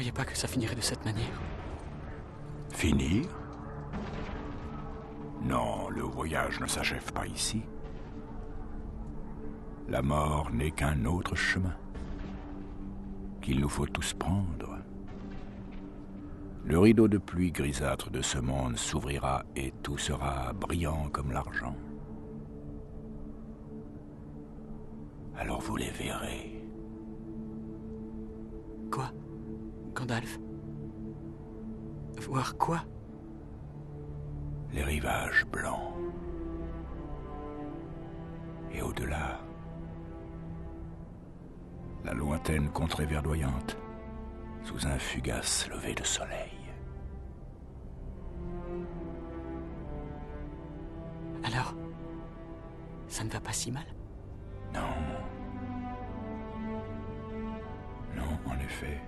croyais pas que ça finirait de cette manière. Finir? Non, le voyage ne s'achève pas ici. La mort n'est qu'un autre chemin qu'il nous faut tous prendre. Le rideau de pluie grisâtre de ce monde s'ouvrira et tout sera brillant comme l'argent. Alors vous les verrez. Quoi? Gandalf? Voir quoi? Les rivages blancs. Et au-delà, la lointaine contrée verdoyante, sous un fugace lever de soleil. Alors, ça ne va pas si mal? Non. Non, en effet.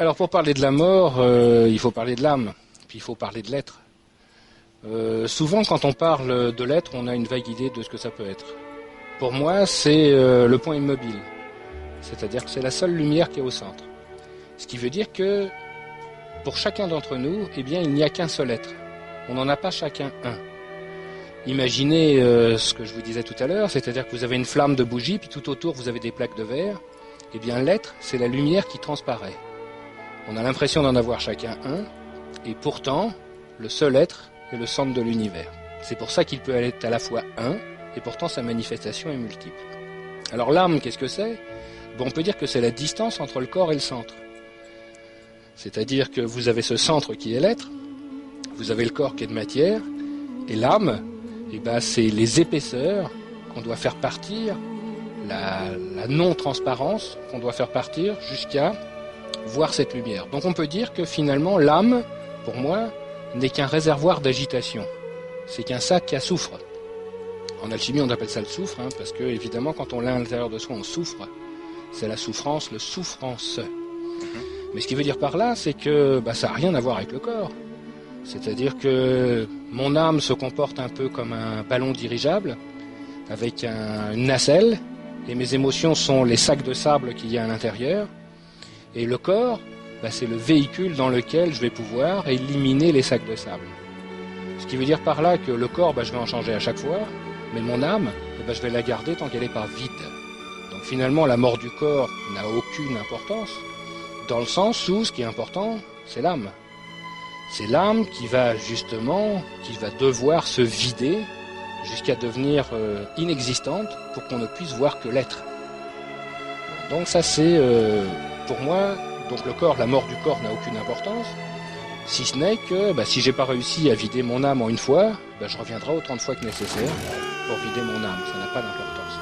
Alors pour parler de la mort, il faut parler de l'âme, puis il faut parler de l'être. Souvent quand on parle de l'être, on a une vague idée de ce que ça peut être. Pour moi, c'est le point immobile, c'est-à-dire que c'est la seule lumière qui est au centre. Ce qui veut dire que pour chacun d'entre nous, eh bien, il n'y a qu'un seul être. On n'en a pas chacun un. Imaginez ce que je vous disais tout à l'heure, c'est-à-dire que vous avez une flamme de bougie, puis tout autour vous avez des plaques de verre. Eh bien l'être, c'est la lumière qui transparaît. On a l'impression d'en avoir chacun un, et pourtant, le seul être est le centre de l'univers. C'est pour ça qu'il peut être à la fois un, et pourtant sa manifestation est multiple. Alors l'âme, qu'est-ce que c'est? Bon, on peut dire que c'est la distance entre le corps et le centre. C'est-à-dire que vous avez ce centre qui est l'être, vous avez le corps qui est de matière, et l'âme, eh ben, c'est les épaisseurs qu'on doit faire partir, la non-transparence qu'on doit faire partir jusqu'à voir cette lumière. Donc on peut dire que finalement l'âme, pour moi, n'est qu'un réservoir d'agitation. C'est qu'un sac à soufre. En alchimie, on appelle ça le soufre, parce que évidemment, quand on l'a à l'intérieur de soi, on souffre. C'est la souffrance, le souffrance. Mais ce qui veut dire par là, c'est que ça n'a rien à voir avec le corps. C'est-à-dire que mon âme se comporte un peu comme un ballon dirigeable, avec une nacelle, et mes émotions sont les sacs de sable qu'il y a à l'intérieur. Et le corps, c'est le véhicule dans lequel je vais pouvoir éliminer les sacs de sable. Ce qui veut dire par là que le corps, je vais en changer à chaque fois, mais mon âme, je vais la garder tant qu'elle n'est pas vide. Donc finalement, la mort du corps n'a aucune importance, dans le sens où ce qui est important, c'est l'âme. C'est l'âme qui va devoir se vider jusqu'à devenir inexistante pour qu'on ne puisse voir que l'être. Donc ça c'est, pour moi, donc le corps, la mort du corps n'a aucune importance, si ce n'est que si j'ai pas réussi à vider mon âme en une fois, je reviendrai autant de fois que nécessaire pour vider mon âme, ça n'a pas d'importance.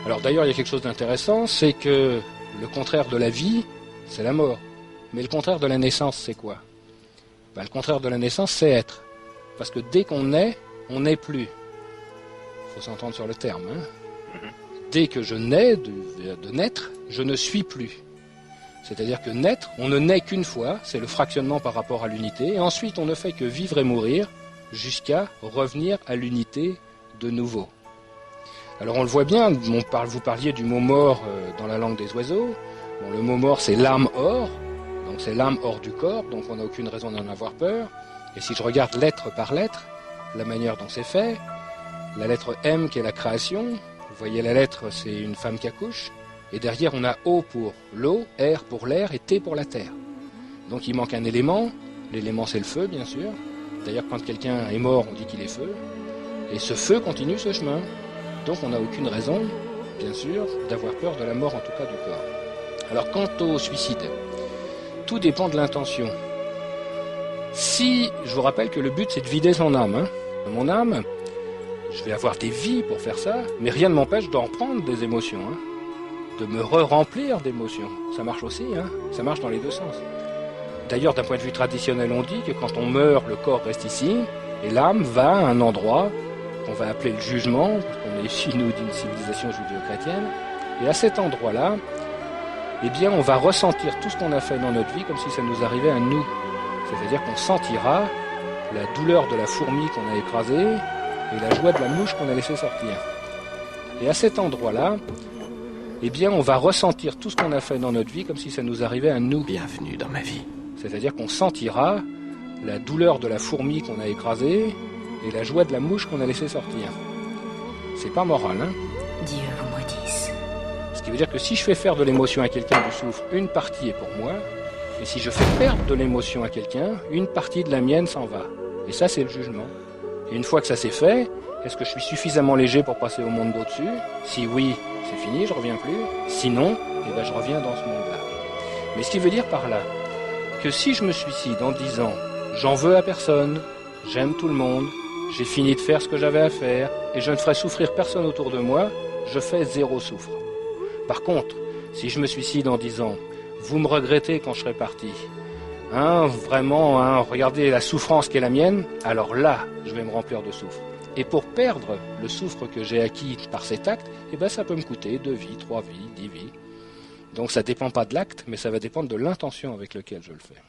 Alors d'ailleurs il y a quelque chose d'intéressant, c'est que Le contraire de la vie, c'est la mort. Mais le contraire de la naissance, c'est quoi? Le contraire de la naissance, c'est être. Parce que dès qu'on est, on n'est plus. Il faut s'entendre sur le terme. Dès que je nais, de naître, je ne suis plus. C'est-à-dire que naître, on ne naît qu'une fois, c'est le fractionnement par rapport à l'unité, et ensuite on ne fait que vivre et mourir jusqu'à revenir à l'unité de nouveau. Alors on le voit bien, vous parliez du mot mort dans la langue des oiseaux. Bon, le mot mort, c'est l'âme hors, donc c'est l'âme hors du corps, donc on n'a aucune raison d'en avoir peur. Et si je regarde lettre par lettre, la manière dont c'est fait, la lettre M qui est la création, vous voyez la lettre, c'est une femme qui accouche, et derrière on a O pour l'eau, R pour l'air et T pour la terre. Donc il manque un élément, l'élément c'est le feu bien sûr. D'ailleurs quand quelqu'un est mort, on dit qu'il est feu, et ce feu continue ce chemin. Donc on n'a aucune raison, bien sûr, d'avoir peur de la mort en tout cas du corps. Alors quant au suicide, tout dépend de l'intention. Si, je vous rappelle que le but c'est de vider son âme. Mon âme, je vais avoir des vies pour faire ça, mais rien ne m'empêche d'en prendre des émotions, de me remplir d'émotions. Ça marche aussi, ça marche dans les deux sens. D'ailleurs, d'un point de vue traditionnel, on dit que quand on meurt, le corps reste ici, et l'âme va à un endroit qu'on va appeler le jugement, parce qu'on est ici, nous, d'une civilisation judéo-chrétienne, et à cet endroit-là, eh bien, on va ressentir tout ce qu'on a fait dans notre vie comme si ça nous arrivait à nous. C'est-à-dire qu'on sentira la douleur de la fourmi qu'on a écrasée et la joie de la mouche qu'on a laissée sortir. Et à cet endroit-là, eh bien, on va ressentir tout ce qu'on a fait dans notre vie comme si ça nous arrivait à nous. Bienvenue dans ma vie. C'est-à-dire qu'on sentira la douleur de la fourmi qu'on a écrasée et la joie de la mouche qu'on a laissée sortir. C'est pas moral, Dieu vous maudisse. Ce qui veut dire que si je fais faire de l'émotion à quelqu'un qui souffre, une partie est pour moi, et si je fais perdre de l'émotion à quelqu'un, une partie de la mienne s'en va. Et ça, c'est le jugement. Et une fois que ça s'est fait, est-ce que je suis suffisamment léger pour passer au monde d'au-dessus? Si oui, c'est fini, je reviens plus. Sinon, je reviens dans ce monde-là. Mais ce qui veut dire par là, que si je me suicide en disant « j'en veux à personne, j'aime tout le monde, j'ai fini de faire ce que j'avais à faire, et je ne ferai souffrir personne autour de moi », je fais zéro souffre. Par contre, si je me suicide en disant « vous me regrettez quand je serai parti », vraiment, regardez la souffrance qui est la mienne, alors là, je vais me remplir de souffre. Et pour perdre le souffre que j'ai acquis par cet acte, ça peut me coûter 2 vies, 3 vies, 10 vies. Donc ça ne dépend pas de l'acte, mais ça va dépendre de l'intention avec laquelle je le fais.